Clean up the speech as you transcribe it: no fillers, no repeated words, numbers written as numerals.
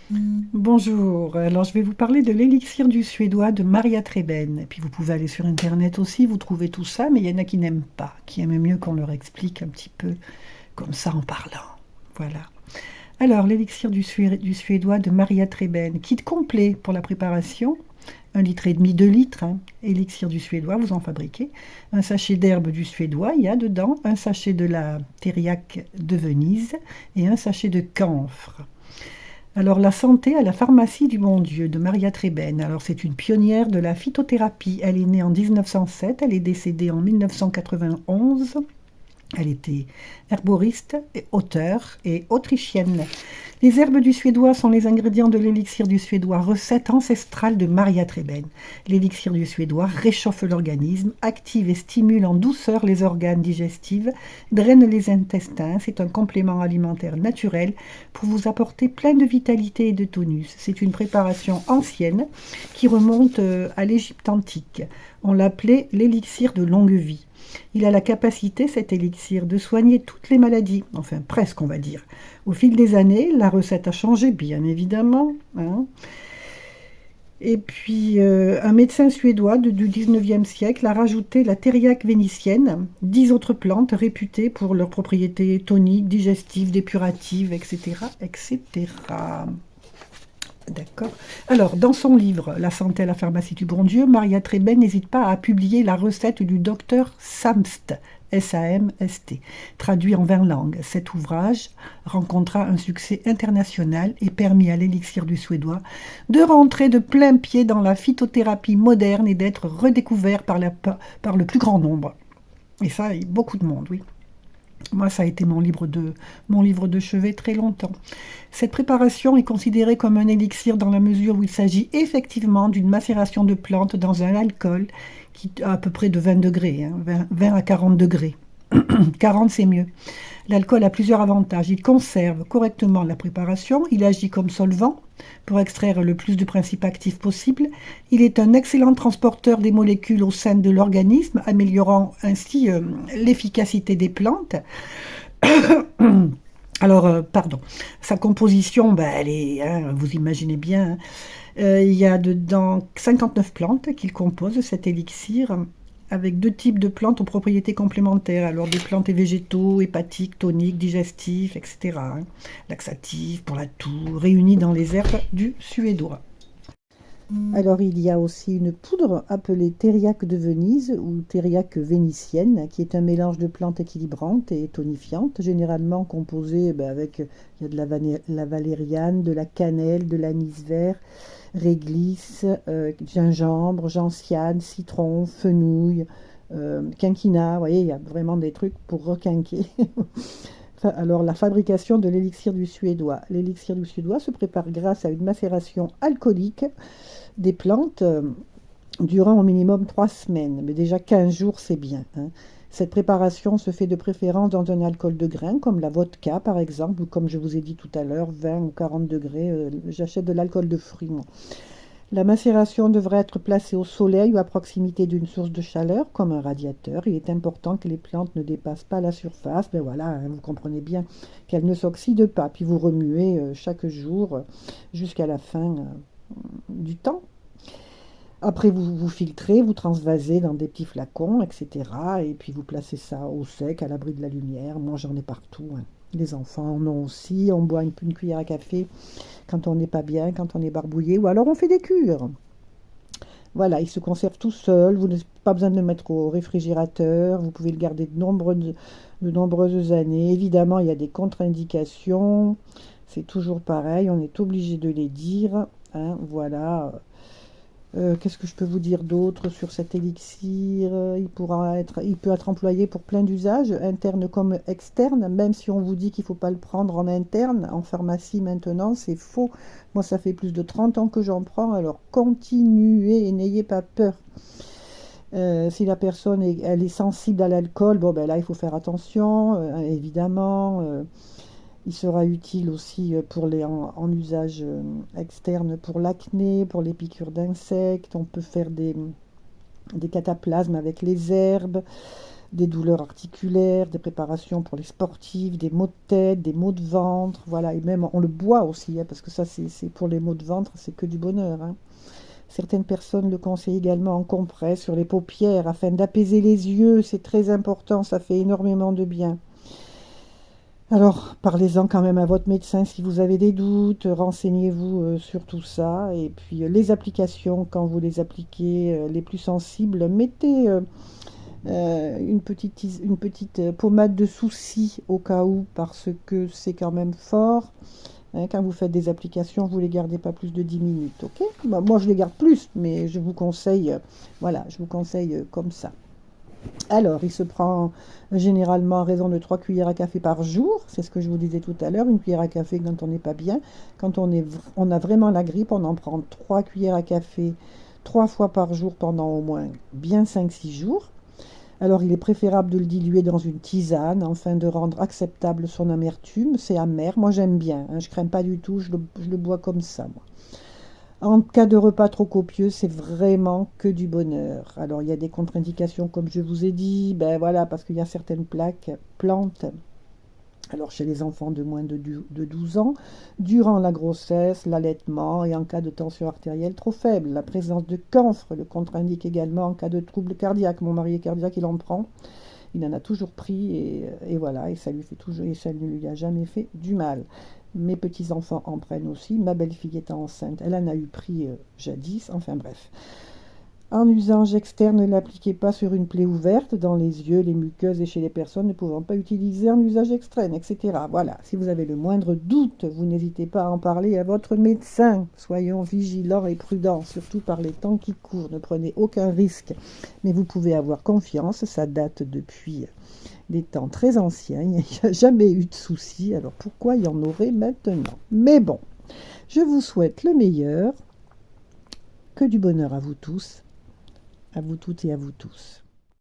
Bonjour, alors je vais vous parler de l'élixir du Suédois de Maria Treben. Et puis vous pouvez aller sur Internet aussi, vous trouvez tout ça, mais il y en a qui n'aiment pas, qui aiment mieux qu'on leur explique un petit peu comme ça en parlant. Voilà. Alors, l'élixir du Suédois de Maria Treben, kit complet pour la préparation, 1,5 litre, 2 litres, hein, élixir du Suédois, vous en fabriquez, un sachet d'herbe du Suédois, il y a dedans un sachet de la thériaque de Venise et un sachet de camphre. Alors, la santé à la pharmacie du Bon Dieu de Maria Treben. Alors, c'est une pionnière de la phytothérapie. Elle est née en 1907, elle est décédée en 1991. Elle était herboriste, et auteure et autrichienne. Les herbes du Suédois sont les ingrédients de l'élixir du Suédois, recette ancestrale de Maria Treben. L'élixir du Suédois réchauffe l'organisme, active et stimule en douceur les organes digestifs, draine les intestins. C'est un complément alimentaire naturel pour vous apporter plein de vitalité et de tonus. C'est une préparation ancienne qui remonte à l'Égypte antique. On l'appelait l'élixir de longue vie. Il a la capacité, cet élixir, de soigner toutes les maladies, enfin presque on va dire. Au fil des années, la recette a changé, bien évidemment, hein. Et puis, un médecin suédois du 19e siècle a rajouté la thériaque vénitienne, 10 autres plantes réputées pour leurs propriétés toniques, digestives, dépuratives, etc., etc. D'accord. Alors, dans son livre La santé à la pharmacie du bon Dieu, Maria Treben n'hésite pas à publier la recette du docteur Samst, S-A-M-S-T, traduit en 20 langues. Cet ouvrage rencontra un succès international et permit à l'élixir du Suédois de rentrer de plein pied dans la phytothérapie moderne et d'être redécouvert par le plus grand nombre. Et ça, beaucoup de monde, oui. Moi, ça a été mon livre de chevet très longtemps. Cette préparation est considérée comme un élixir dans la mesure où il s'agit effectivement d'une macération de plantes dans un alcool qui a à peu près de 20 degrés, hein, 20 à 40 degrés. 40, c'est mieux. L'alcool a plusieurs avantages. Il conserve correctement la préparation, il agit comme solvant pour extraire le plus de principes actifs possible. Il est un excellent transporteur des molécules au sein de l'organisme, améliorant ainsi l'efficacité des plantes. Alors, pardon, sa composition, ben, elle est, hein, vous imaginez bien, hein, il y a dedans 59 plantes qu'il compose, cet élixir, avec deux types de plantes aux propriétés complémentaires. Alors des plantes et végétaux, hépatiques, toniques, digestifs, etc., hein, laxatifs, pour la toux, réunis dans les herbes du Suédois. Alors il y a aussi une poudre appelée thériaque de Venise ou thériaque vénitienne, qui est un mélange de plantes équilibrantes et tonifiantes, généralement composée avec il y a de la valériane, de la cannelle, de l'anis vert, réglisse, gingembre, gentiane, citron, fenouil, quinquina. Vous voyez, il y a vraiment des trucs pour requinquer. Alors, la fabrication de l'élixir du Suédois. L'élixir du Suédois se prépare grâce à une macération alcoolique des plantes durant au minimum 3 semaines. Mais déjà 15 jours, c'est bien, hein. Cette préparation se fait de préférence dans un alcool de grain, comme la vodka par exemple, ou comme je vous ai dit tout à l'heure, 20 ou 40 degrés. J'achète de l'alcool de fruits, moi. La macération devrait être placée au soleil ou à proximité d'une source de chaleur, comme un radiateur. Il est important que les plantes ne dépassent pas la surface. Ben voilà, hein, vous comprenez bien qu'elles ne s'oxydent pas. Puis vous remuez chaque jour jusqu'à la fin du temps. Après, vous filtrez, vous transvasez dans des petits flacons, etc. Et puis vous placez ça au sec, à l'abri de la lumière. Moi, j'en ai partout, hein. Les enfants en ont aussi. On boit une cuillère à café quand on n'est pas bien, quand on est barbouillé, ou alors on fait des cures. Voilà, il se conserve tout seul. Vous n'avez pas besoin de le mettre au réfrigérateur. Vous pouvez le garder de nombreuses années. Évidemment, il y a des contre-indications. C'est toujours pareil. On est obligé de les dire, hein, voilà. Qu'est-ce que je peux vous dire d'autre sur cet élixir? Il peut être employé pour plein d'usages, internes comme externes, même si on vous dit qu'il ne faut pas le prendre en interne, en pharmacie maintenant, c'est faux. Moi, ça fait plus de 30 ans que j'en prends, alors continuez et n'ayez pas peur. Si la personne elle est sensible à l'alcool, bon, ben là, il faut faire attention, évidemment. Il sera utile aussi en usage externe pour l'acné, pour les piqûres d'insectes. On peut faire des cataplasmes avec les herbes. des douleurs articulaires, des préparations pour les sportifs, des maux de tête, des maux de ventre, voilà, et même on le boit aussi, hein, parce que ça c'est pour les maux de ventre, c'est que du bonheur, hein. Certaines personnes le conseillent également en compresse sur les paupières afin d'apaiser les yeux, c'est très important, ça fait énormément de bien. Alors, parlez-en quand même à votre médecin si vous avez des doutes, renseignez-vous sur tout ça. Et puis, les applications, quand vous les appliquez, les plus sensibles, mettez une petite pommade de souci au cas où, parce que c'est quand même fort. Hein, quand vous faites des applications, vous ne les gardez pas plus de 10 minutes, ok? Bah, moi, je les garde plus, mais je vous conseille, voilà, je vous conseille comme ça. Alors, il se prend généralement à raison de 3 cuillères à café par jour. C'est ce que je vous disais tout à l'heure, une cuillère à café quand on n'est pas bien. Quand on a vraiment la grippe, on en prend 3 cuillères à café 3 fois par jour pendant au moins bien 5-6 jours. Alors, il est préférable de le diluer dans une tisane afin de rendre acceptable son amertume. C'est amer, moi j'aime bien, hein, je ne crains pas du tout, je le bois comme ça, moi. En cas de repas trop copieux, c'est vraiment que du bonheur. Alors, il y a des contre-indications, comme je vous ai dit, ben voilà, parce qu'il y a certaines plantes, alors chez les enfants de moins de 12 ans, durant la grossesse, l'allaitement et en cas de tension artérielle trop faible. La présence de camphre le contre-indique également en cas de trouble cardiaque. Mon mari est cardiaque, il en prend. Il en a toujours pris et voilà, et ça lui fait toujours, et ça ne lui a jamais fait du mal. Mes petits-enfants en prennent aussi. Ma belle-fille étant enceinte, elle en a eu pris jadis. Enfin bref. En usage externe, ne l'appliquez pas sur une plaie ouverte, dans les yeux, les muqueuses et chez les personnes ne pouvant pas utiliser en usage externe, etc. Voilà, si vous avez le moindre doute, vous n'hésitez pas à en parler à votre médecin. Soyons vigilants et prudents, surtout par les temps qui courent. Ne prenez aucun risque, mais vous pouvez avoir confiance, ça date depuis des temps très anciens, il n'y a jamais eu de soucis, alors pourquoi il y en aurait maintenant? Mais bon, je vous souhaite le meilleur, que du bonheur à vous tous, à vous toutes et à vous tous.